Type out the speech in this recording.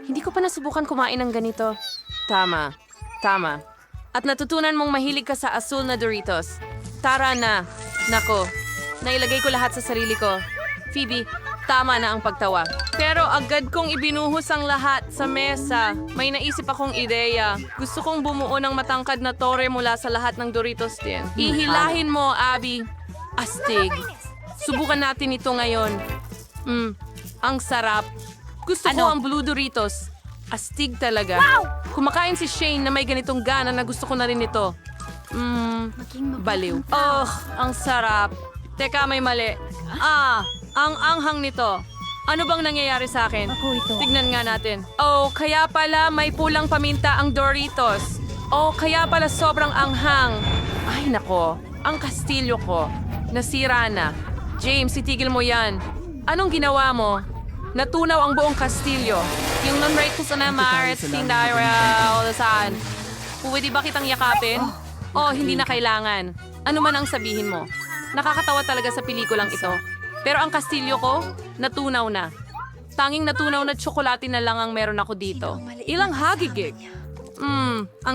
Hindi ko pa nasubukan kumain ng ganito. Tama. Tama. At natutunan mong mahilig ka sa asul na Doritos. Tara na. Nako, nailagay ko lahat sa sarili ko. Phoebe, tama na ang pagtawa. Pero agad kong ibinuhos ang lahat sa mesa. May naisip akong ideya. Gusto kong bumuo ng matangkad na tore mula sa lahat ng Doritos din. Ihilahin mo, Abby. Astig. Subukan natin ito ngayon. Ang sarap. Gusto ko ang Blue Doritos. Astig talaga. Kumakain si Shane na may ganitong gana na gusto ko na rin ito. Baliw. Oh, ang sarap. Teka, may mali. Ang anghang nito. Ano bang nangyayari sa akin? Tignan nga natin. Oh, kaya pala may pulang paminta ang Doritos. Oh, kaya pala sobrang anghang. Ay, nako. Ang kastilyo ko. Nasira na. James, itigil mo yan. Anong ginawa mo? Natunaw ang buong kastilyo. Yung non-rate ko sa Mars, Tindara, o saan. Pwede ba kitang yakapin? Oh, hindi na kailangan. Ano man ang sabihin mo. Nakakatawa talaga sa pelikulang ito. Pero ang kastilyo ko, natunaw na. Tanging natunaw na tsokolate na lang ang meron ako dito. Ilang hagigig. Ang